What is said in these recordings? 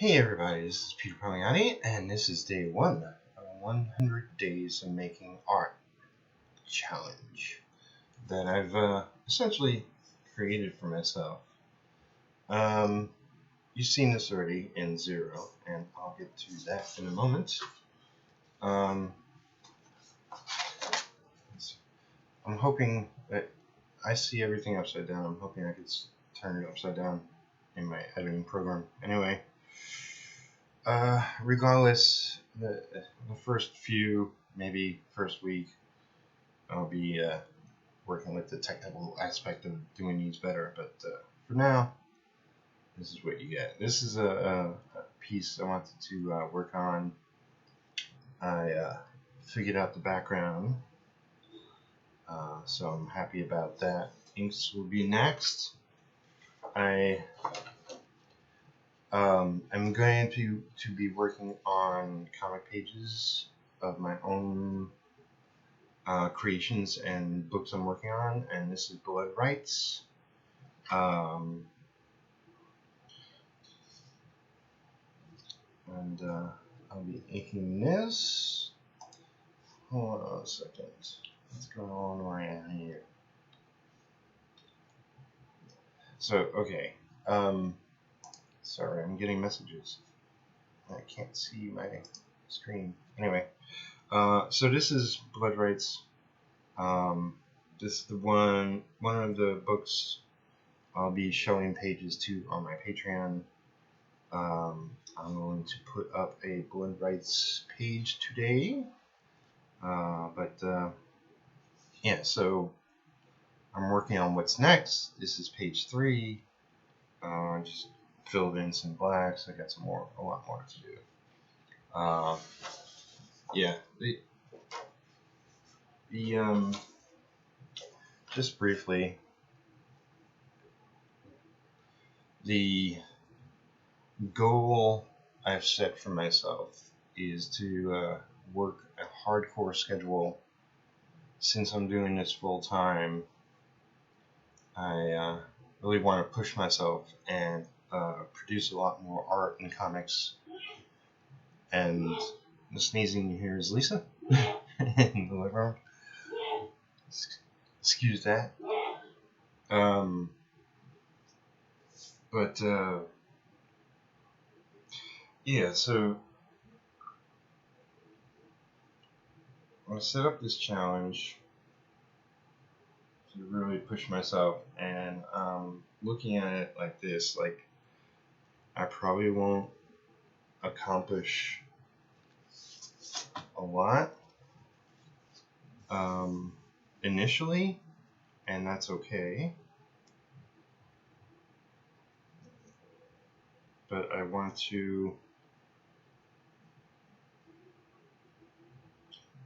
Hey everybody, this is Peter Pagliani, and this is day 1 of a 100 Days of Making Art challenge that I've essentially created for myself. You've seen this already in 0, and I'll get to that in a moment. I'm hoping that I see everything upside down. I'm hoping I could turn it upside down in my editing program. Anyway. Regardless, the first few, maybe first week, I'll be working with the technical aspect of doing these better. But for now, this is what you get. This is a piece I wanted to work on. I figured out the background, so I'm happy about that. Inks will be next. I'm going to be working on comic pages of my own creations and books I'm working on, and this is Blood Rights. And I'll be inking this. Hold on a second. What's going on right here? So, okay. Sorry, I'm getting messages. I can't see my screen. Anyway, so this is Blood Rights. This is the one of the books I'll be showing pages to on my Patreon. I'm going to put up a Blood Rights page today. Yeah, so I'm working on what's next. This is page 3. Just filled in some blacks. I got a lot more to do. Yeah, just briefly, the goal I've set for myself is to work a hardcore schedule. Since I'm doing this full time, I really want to push myself and produce a lot more art and comics. And the sneezing you hear is Lisa in the living room. Excuse that. Yeah, so I set up this challenge to really push myself, and looking at it like this, like I probably won't accomplish a lot initially, and that's okay. But I want to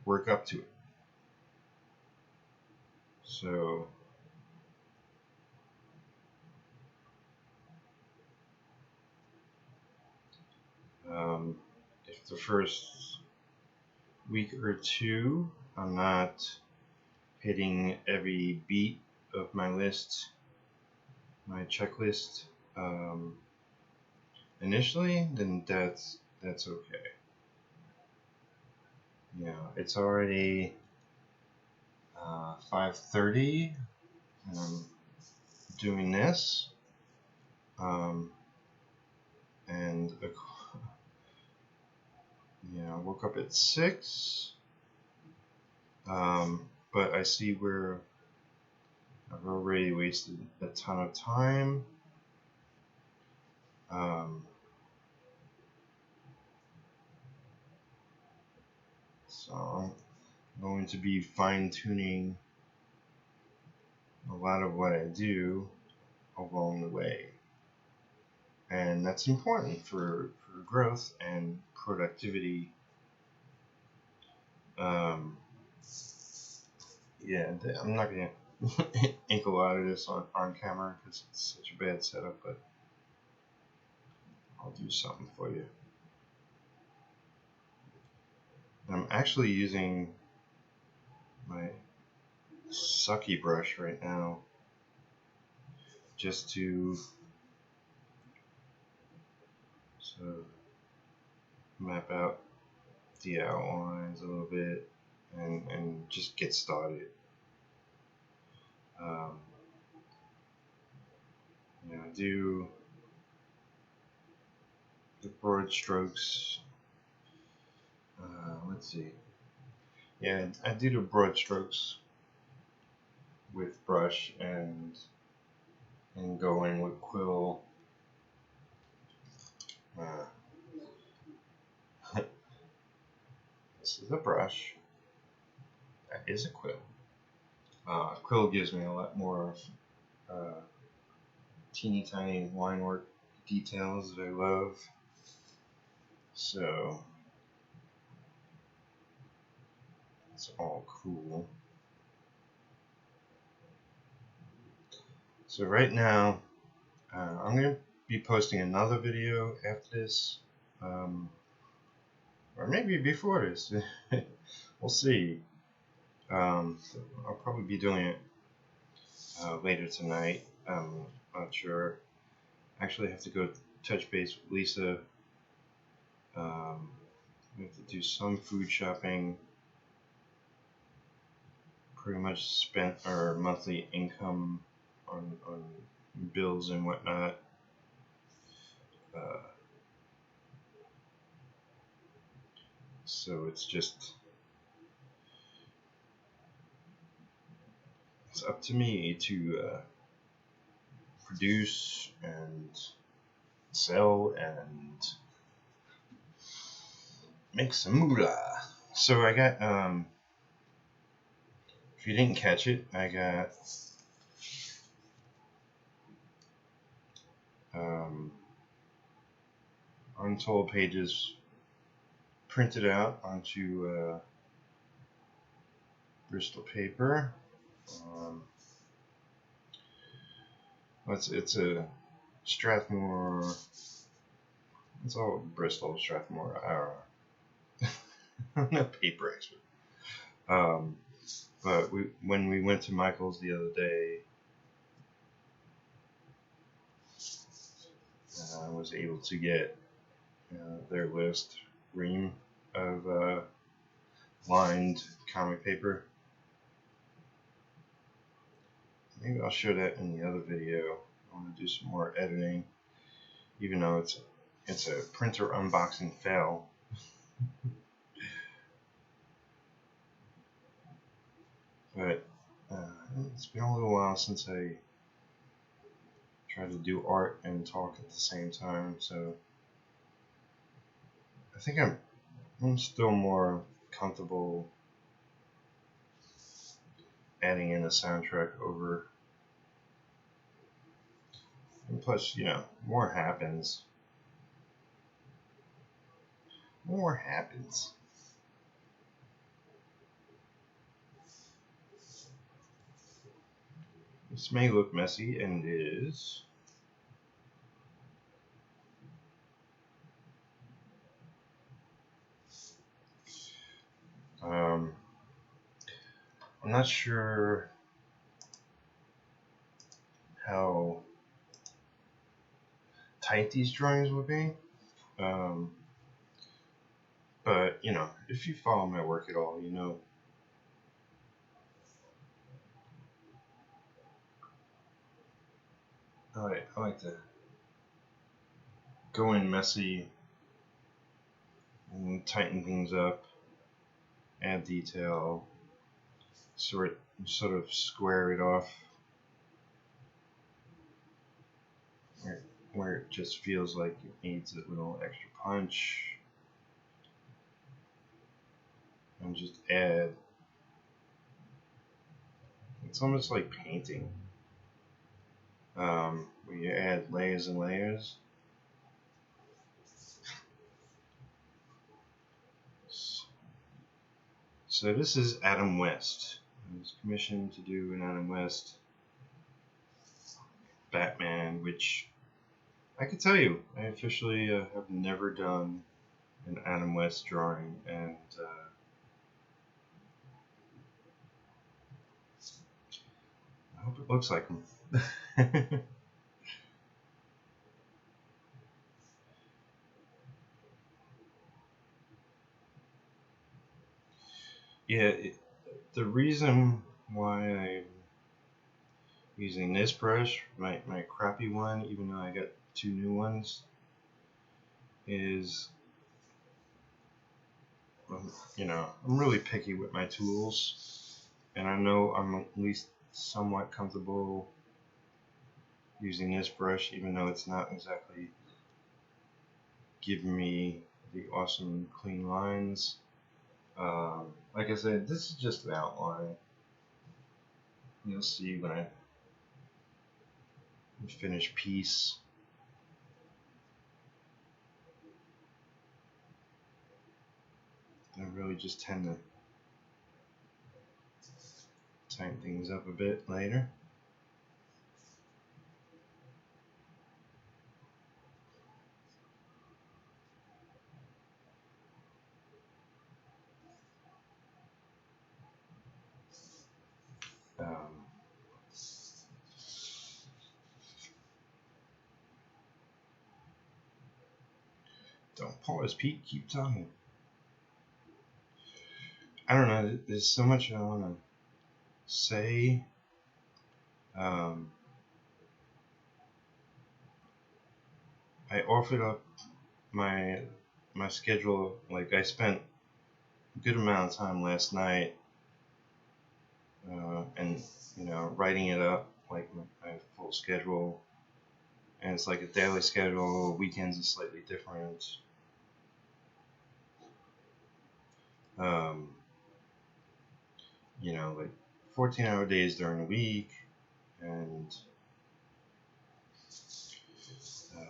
work up to it. So if the first week or two I'm not hitting every beat of my list, my checklist, initially, then that's okay. Yeah, it's already 5:30, and I'm doing this, and I woke up at 6, but I see where I've already wasted a ton of time. So I'm going to be fine-tuning a lot of what I do along the way, and that's important for growth and productivity. Yeah, I'm not gonna ink a lot of this on camera because it's such a bad setup, but I'll do something for you. I'm actually using my sucky brush right now just to So map out the outlines a little bit and just get started. Do the broad strokes. Let's see. Yeah, I do the broad strokes with brush and go in with quill. This is a brush. That is a quill. Quill gives me a lot more teeny tiny line work details that I love. So it's all cool. So right now, I'm going to be posting another video after this, or maybe before this. We'll see. I'll probably be doing it later tonight. I'm not sure. Actually, I have to go touch base with Lisa. We have to do some food shopping. Pretty much spent our monthly income on bills and whatnot. So it's up to me to produce and sell and make some moolah. So I got, if you didn't catch it, I got Untold Pages printed out onto Bristol paper. It's a Strathmore. It's all Bristol, Strathmore. I'm not a paper expert. But when we went to Michael's the other day, I was able to get their list ream of lined comic paper. Maybe I'll show that in the other video. I want to do some more editing, even though it's a printer unboxing fail. But it's been a little while since I tried to do art and talk at the same time, so I think I'm still more comfortable adding in a soundtrack over. And plus, more happens. More happens. This may look messy, and it is. I'm not sure how tight these drawings will be, but if you follow my work at all, I like to go in messy and tighten things up, add detail, sort of square it off where it just feels like it needs a little extra punch, and just add. It's almost like painting, where you add layers and layers. So this is Adam West. I was commissioned to do an Adam West Batman, which I could tell you, I officially have never done an Adam West drawing, and I hope it looks like him. Yeah, the reason why I'm using this brush, my crappy one, even though I got 2 new ones, is, I'm really picky with my tools, and I know I'm at least somewhat comfortable using this brush, even though it's not exactly giving me the awesome clean lines. Like I said, this is just an outline. You'll see when I finish piece. I really just tend to tighten things up a bit later. Um, don't pause, Pete. Keep talking. I don't know. There's so much I want to say. Um, I offered up my schedule. Like, I spent a good amount of time last night, and writing it up, like my full schedule. And it's like a daily schedule. Weekends is slightly different. Um, like 14-hour days during the week, and I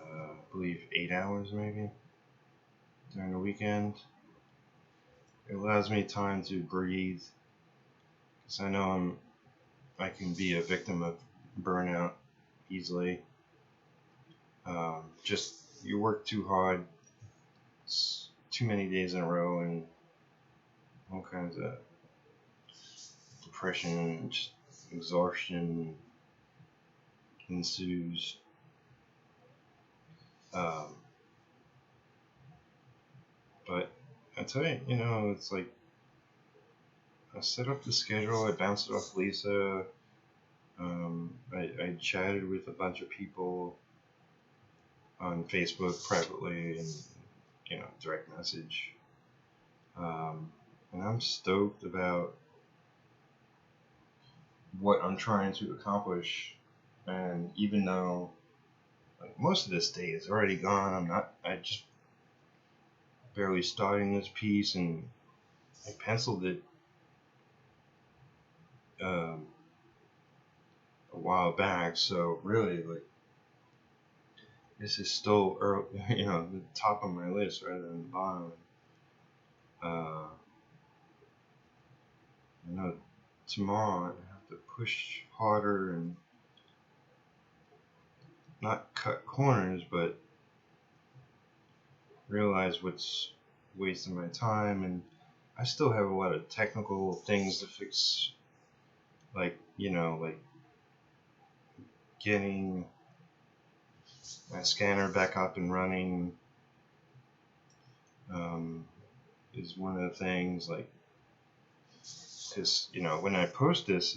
believe 8 hours maybe during the weekend. It allows me time to breathe, because I know I can be a victim of burnout easily. Just you work too hard, too many days in a row, and all kinds of depression, exhaustion ensues. But I tell you, it's like I set up the schedule, I bounced it off Lisa. I chatted with a bunch of people on Facebook privately and direct message. And I'm stoked about what I'm trying to accomplish. And even though most of this day is already gone, I just barely starting this piece, and I penciled it a while back. So really, like, this is still early, the top of my list rather than the bottom. I know tomorrow I have to push harder and not cut corners, but realize what's wasting my time. And I still have a lot of technical things to fix, like getting my scanner back up and running is one of the things. Like, because when I post this,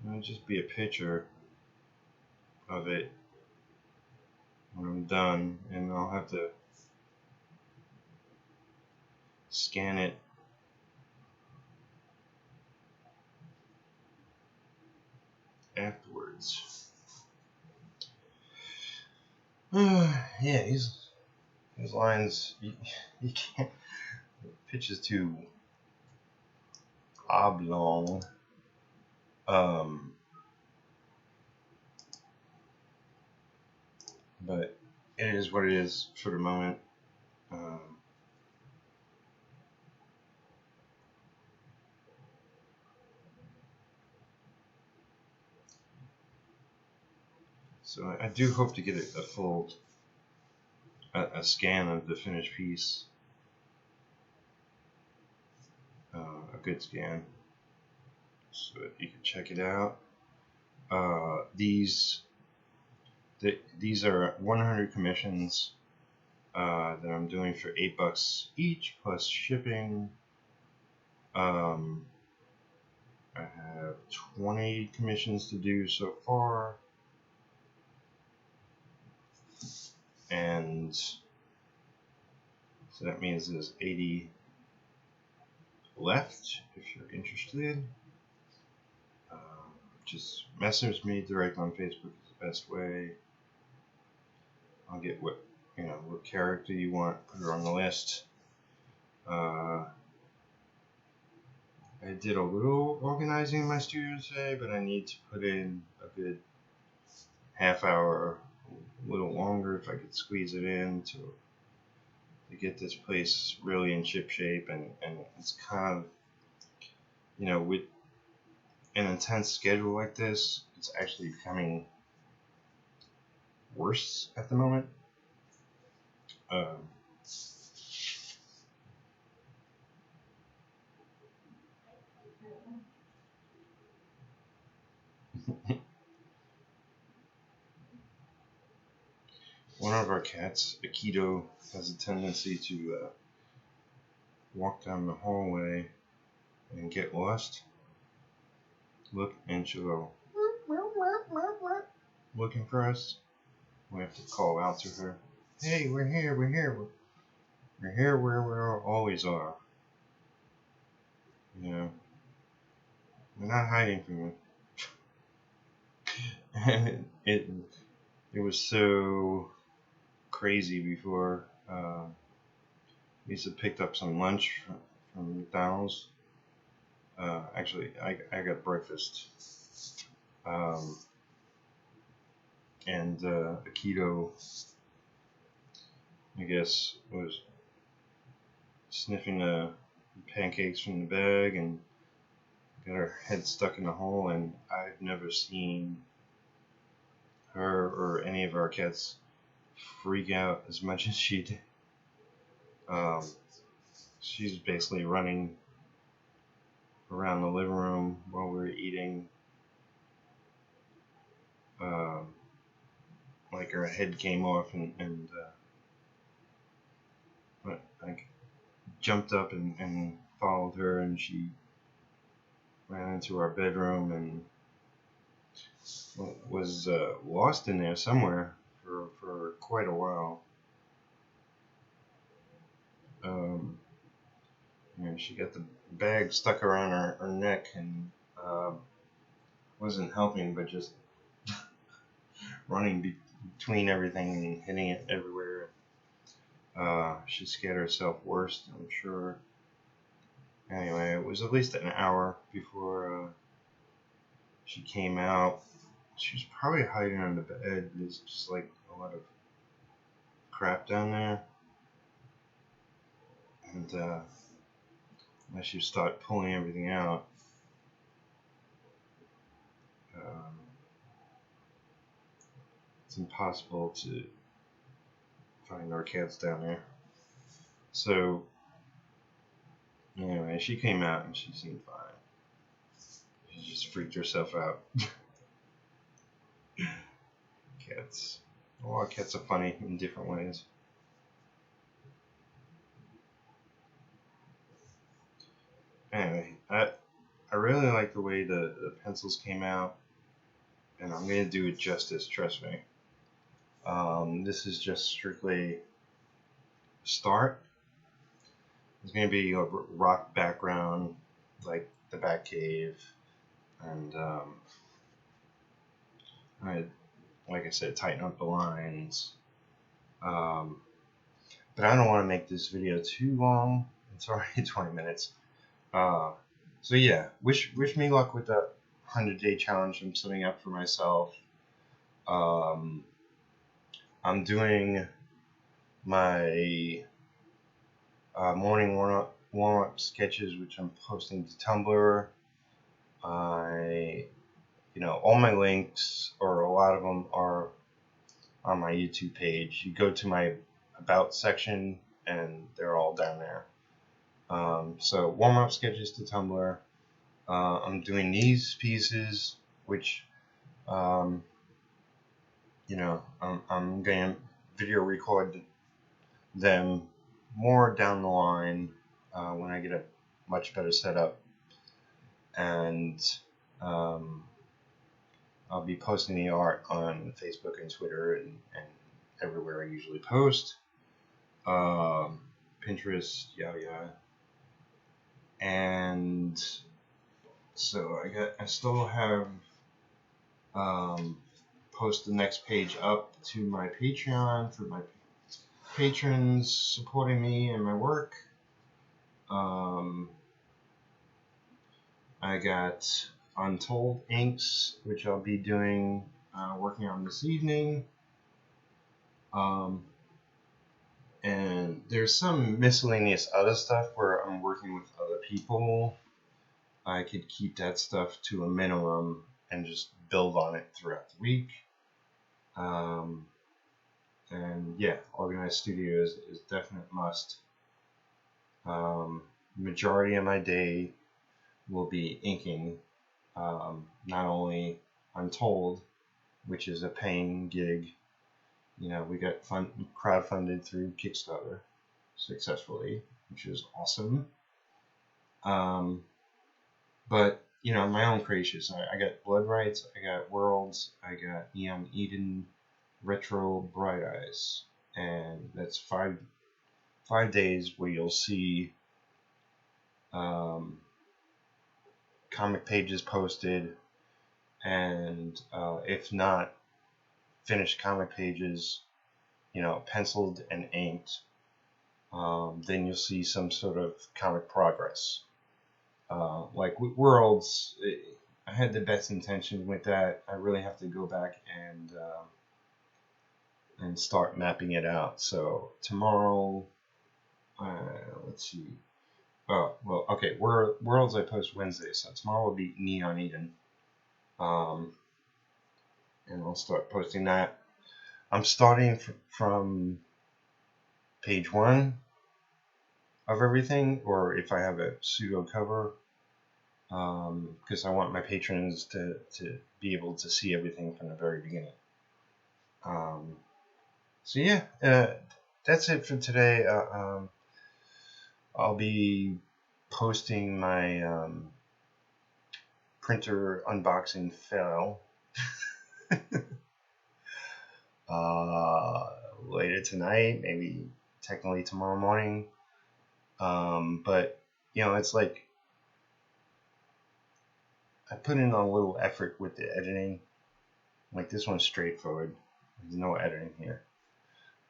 it'll just be a picture of it when I'm done, and I'll have to scan it afterwards. Yeah, these lines, you can't. The pitch is too oblong. But it is what it is for the moment. So I do hope to get a full a scan of the finished piece, a good scan, so that you can check it out. These are 100 commissions. that I'm doing for $8 each plus shipping. I have 20 commissions to do so far, and so that means there's 80 left if you're interested. Just message me direct on Facebook is the best way. I'll get what character you want, put her on the list. I did a little organizing in my studio today, but I need to put in a good half hour, a little longer if I could squeeze it in to get this place really in ship shape. And it's kind of, with an intense schedule like this, it's actually becoming worse at the moment. One of our cats, Akito, has a tendency to walk down the hallway and get lost. Look, and she'll go looking for us. We have to call out to her. Hey, we're here, we're here. We're here where we always are. We're not hiding from you. And it was so crazy before. Lisa picked up some lunch from McDonald's. Actually, I got breakfast. And Akito, I guess, was sniffing the pancakes from the bag and got her head stuck in the hole, and I've never seen her or any of our cats freak out as much as she did. She's basically running around the living room while we were eating. Like her head came off, and I jumped up and followed her, and she ran into our bedroom and was lost in there somewhere for quite a while. She got the bag stuck around her neck and wasn't helping, but just running between everything and hitting it everywhere. She scared herself worse, I'm sure. Anyway, it was at least an hour before she came out. She was probably hiding under the bed. There's just like a lot of crap down there. And unless you start pulling everything out, it's impossible to find our cats down there. So anyway, she came out and she seemed fine. She just freaked herself out. Cats. All cats are funny in different ways. Anyway, I really like the way the pencils came out, and I'm going to do it justice, trust me. This is just strictly a start. There's going to be a rock background, like the Batcave, and like I said, tighten up the lines. But I don't want to make this video too long. It's already 20 minutes. So yeah, wish me luck with the 100-day challenge I'm setting up for myself. I'm doing my morning warm-up sketches, which I'm posting to Tumblr. All my links, or a lot of them, are on my YouTube page. You go to my About section, and they're all down there. So warm-up sketches to Tumblr. I'm doing these pieces, which, I'm going to video record them more down the line when I get a much better setup, and I'll be posting the art on Facebook and Twitter and everywhere I usually post. Pinterest, yeah. And so I still have post the next page up to my Patreon for my patrons supporting me and my work. I got Untold Inks, which I'll be doing, working on this evening. And there's some miscellaneous other stuff where I'm working with other people. I could keep that stuff to a minimum and just build on it throughout the week. And yeah, organized studio is a definite must. Majority of my day will be inking, not only Untold, which is a paying gig. You know, we got crowdfunded through Kickstarter successfully, which is awesome. But you know, my own creations. I got Blood Rights, I got Worlds, I got Neon Eden, Retro Bright Eyes, and that's five days where you'll see comic pages posted, and if not finished comic pages, you know, penciled and inked, then you'll see some sort of comic progress. Like with Worlds, I had the best intention with that. I really have to go back and start mapping it out. So tomorrow, let's see. Oh, well, okay. Worlds I post Wednesday, so tomorrow will be Neon Eden. And I'll start posting that. I'm starting from page 1 of everything, or if I have a pseudo cover, because I want my patrons to be able to see everything from the very beginning. So yeah, that's it for today. I'll be posting my printer unboxing fail later tonight, maybe technically tomorrow morning. But you know, it's like I put in a little effort with the editing. Like this one's straightforward. There's no editing here.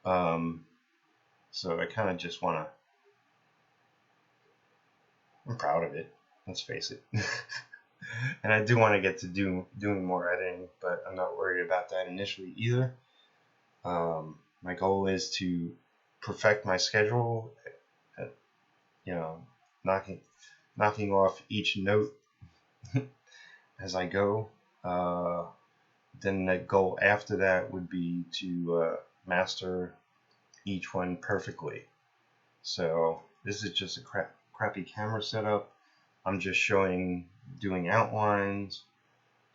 So I kind of just want to. I'm proud of it. Let's face it. And I do want to get to doing more editing, but I'm not worried about that initially either. My goal is to perfect my schedule. You know, knocking off each note as I go. Then the goal after that would be to master each one perfectly. So this is just a crappy camera setup. I'm just doing outlines.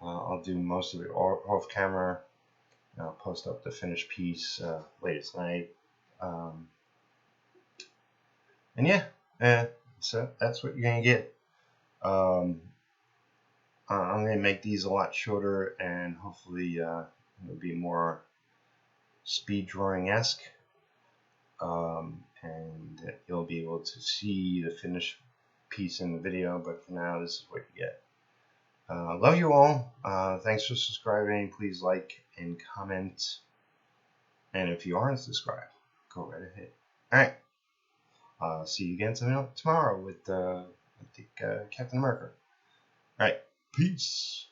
I'll do most of it off camera. I'll post up the finished piece later tonight. And yeah, so that's what you're gonna get. I'm gonna make these a lot shorter, and hopefully it'll be more speed drawing-esque. And you'll be able to see the finished piece in the video, but for now, this is what you get. Love you all. Thanks for subscribing. Please like and comment. And if you aren't subscribed, go right ahead. Alright. See you again tomorrow with, I think, Captain America. Alright. Peace.